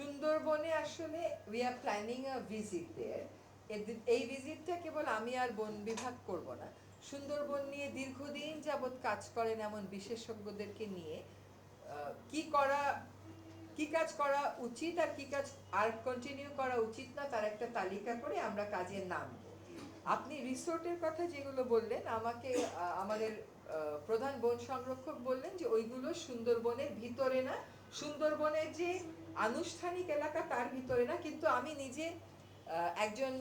সুন্দরবনে আসলে we are planning a visit there. এই ভিজিটটা কেবল আমি আর বন বিভাগ করব না, সুন্দরবন নিয়ে দীর্ঘদিন যাবৎ কাজ করেন এমন বিশেষজ্ঞদেরকে নিয়ে কি করা, কি কাজ করা উচিত আর কি কাজ আর কন্টিনিউ করা উচিত না তার একটা তালিকা করে আমরা কাজে নামবো। আপনি রিসোর্টের কথা যেগুলো বললেন, আমাকে আমাদের প্রধান বন সংরক্ষক বললেন যে ওইগুলো সুন্দরবনের ভিতরে না, সুন্দরবনের যে আনুষ্ঠানিক এলাকা তার ভিতরে না। কিন্তু আমি নিজে একজন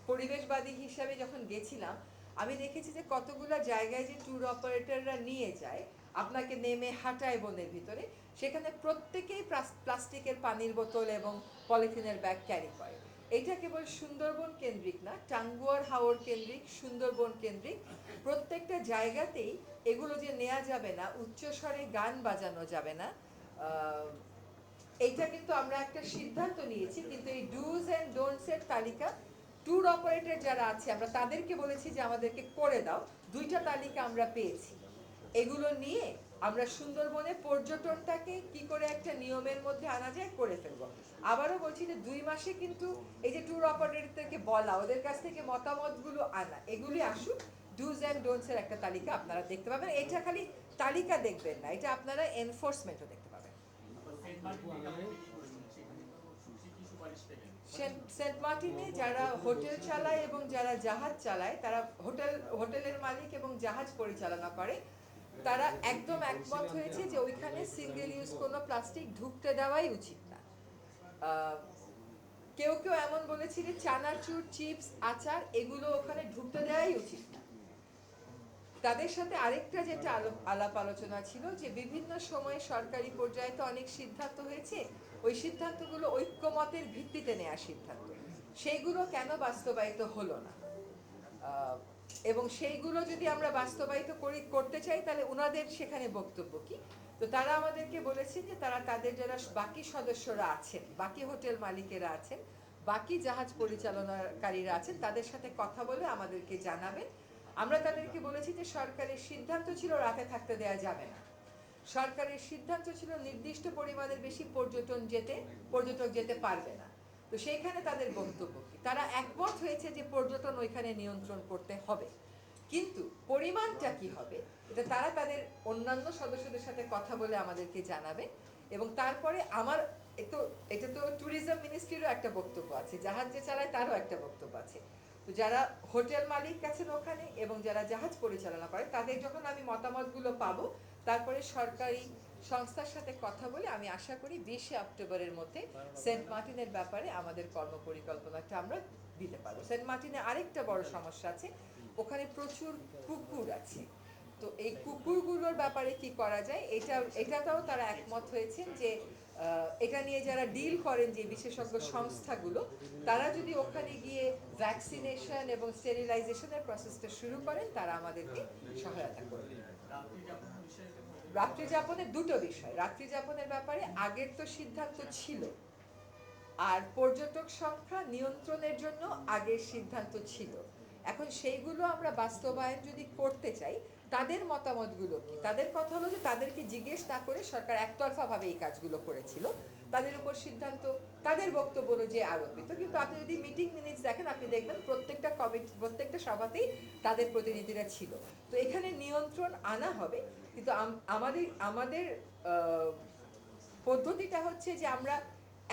পরিবেশবাদী হিসাবে যখন গেছিলাম, আমি দেখেছি যে কতগুলো জায়গায় যে ট্যুর অপারেটররা নিয়ে যায় আপনাকে নেমে হাঁটায় বনের ভিতরে, সেখানে প্রত্যেকেই প্লাস্টিকের পানির বোতল এবং পলিথিনের ব্যাগ ক্যারি করে। এটা কেবল সুন্দরবন কেন্দ্রিক না, টাঙ্গুয়ার হাওর কেন্দ্রিক, সুন্দরবন কেন্দ্রিক, প্রত্যেকটা জায়গাতেই এগুলো যে নেওয়া যাবে না, উচ্চস্বরে গান বাজানো যাবে না, এইটা কিন্তু আমরা একটা সিদ্ধান্ত নিয়েছি। কিন্তু এই ডুজ অ্যান্ড ডোন্টস এর তালিকা ট্যুর অপারেটর যারা আছে আমরা তাদেরকে বলেছি যে আমাদেরকে করে দাও। দুইটা তালিকা আমরা পেয়েছি, এগুলো নিয়ে আমরা সুন্দরবনে পর্যটনটাকে কি করে একটা নিয়মের মধ্যে আনা যায় করে ফেলবো। আবারও বলছি যে 2 মাসে কিন্তু এই যে ট্যুর অপারেটরদেরকে বলা, ওদের কাছ থেকে মতামতগুলো আনা, এগুলি আসুক। ডুজ অ্যান্ড ডোন্টস এর একটা তালিকা আপনারা দেখতে পাবেন। এটা খালি তালিকা দেখবেন না, এটা আপনারা এনফোর্সমেন্টও দেখতে পাবেন। সেন্ট মার্টিনে যারা হোটেল চালায় এবং যারা জাহাজ চালায়, তারা হোটেলের মালিক এবং জাহাজ পরিচালনা করে, তারা একদম একমত হয়েছে যে ওইখানে সিঙ্গেল ইউজ কোনো প্লাস্টিক ঢুকতে দেওয়াই উচিত না। কেউ কেউ এমন বলেছে যে চানাচুর, চিপস, আচার এগুলো ওখানে ঢুকতে দেওয়াই উচিত না। তাদের সাথে আরেকটা যেটা আলাপ আলোচনা ছিল যে বিভিন্ন সময় সরকারি পর্যায়ে তো অনেক সিদ্ধান্ত হয়েছে, ওই সিদ্ধান্তগুলো ঐক্যমতের ভিত্তিতে নেওয়া সিদ্ধান্ত, সেইগুলো কেন বাস্তবায়িত হলো না, এবং সেইগুলো যদি আমরা বাস্তবায়িত করতে চাই তাহলে ওনাদের সেখানে বক্তব্য কি। তো তারা আমাদেরকে বলেছে যে তারা তাদের যারা বাকি সদস্যরা আছেন, বাকি হোটেল মালিকেরা আছেন, বাকি জাহাজ পরিচালনাকারীরা আছেন, তাদের সাথে কথা বলে আমাদেরকে জানাবেন। আমরা তাদেরকে বলেছি যে সরকারের সিদ্ধান্ত ছিল রাতে থাকতে দেওয়া যাবে না, সরকারের সিদ্ধান্ত ছিল নির্দিষ্ট পরিমাণের বেশি পর্যটক যেতে পারবে না। তো সেইখানে তাদের বক্তব্য কি, তারা একমত হয়েছে যে পর্যটন ওইখানে নিয়ন্ত্রণ করতে হবে, কিন্তু পরিমাণটা কি হবে এটা তারা তাদের অন্যান্য সদস্যদের সাথে কথা বলে আমাদেরকে জানাবে। এবং তারপরে এটা তো ট্যুরিজম মিনিস্ট্রিরও একটা বক্তব্য আছে, জাহাজ যে চালায় তারও একটা বক্তব্য আছে। তো যারা হোটেল মালিক আছেন ওখানে এবং যারা জাহাজ পরিচালনা করে, তাদের যখন আমি মতামতগুলো পাবো, তারপরে সরকারি সংস্থার সাথে কথা বলে আমি আশা করি 20 অক্টোবরের মধ্যে সেন্ট মার্টিনের ব্যাপারে আমাদের কর্মপরিকল্পনাটা আমরা দিতে পারবো। সেন্ট মার্টিনে আরেকটা বড় সমস্যা আছে, ওখানে প্রচুর কুকুর আছে। তো এই কুকুরগুলোর ব্যাপারে কি করা যায়, এটাটাও তারা একমত হয়েছেন যে এটা নিয়ে যারা ডিল করেন যে বিশেষজ্ঞ সংস্থাগুলো, তারা যদি ওখানে গিয়ে ভ্যাকসিনেশন এবং স্টেরিলাইজেশনের প্রসেসটা শুরু করেন, তারা আমাদেরকে সহায়তা করবেন। রাত্রি যাপনের দুটো বিষয়, রাত্রি যাপনের ব্যাপারে আগের তো সিদ্ধান্ত ছিল, আর পর্যটক সংখ্যা নিয়ন্ত্রণের জন্য আগের সিদ্ধান্ত ছিল। এখন সেইগুলো আমরা বাস্তবায়ন যদি করতে চাই, তাদের মতামতগুলো কি, তাদের কথা হলো যে তাদেরকে জিজ্ঞেস না করে সরকার একতরফাভাবে এই কাজগুলো করেছিল, তাদের উপর সিদ্ধান্ত তাদের বক্তব্য যে আরোপিত। কিন্তু আপনি যদি মিটিং মিনিটস দেখেন, আপনি দেখবেন প্রত্যেকটা সভাতেই তাদের প্রতিনিধিরা ছিল। তো এখানে নিয়ন্ত্রণ আনা হবে, কিন্তু আমাদের পদ্ধতিটা হচ্ছে যে আমরা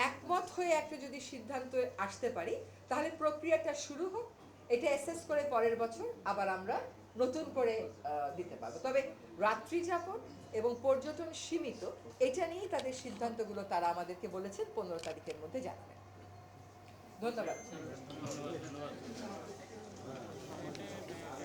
একমত হয়ে একটা যদি সিদ্ধান্ত আসতে পারি, তাহলে প্রক্রিয়াটা শুরু হোক, এটা অ্যাসেস করে পরের বছর আবার আমরা নতুন করে দিতে পারবো। তবে রাত্রি যাপন এবং পর্যটন সীমিত, এটা নিয়েই তাদের সিদ্ধান্তগুলো তারা আমাদেরকে বলেছেন 15 তারিখের মধ্যে জানাবেন। ধন্যবাদ।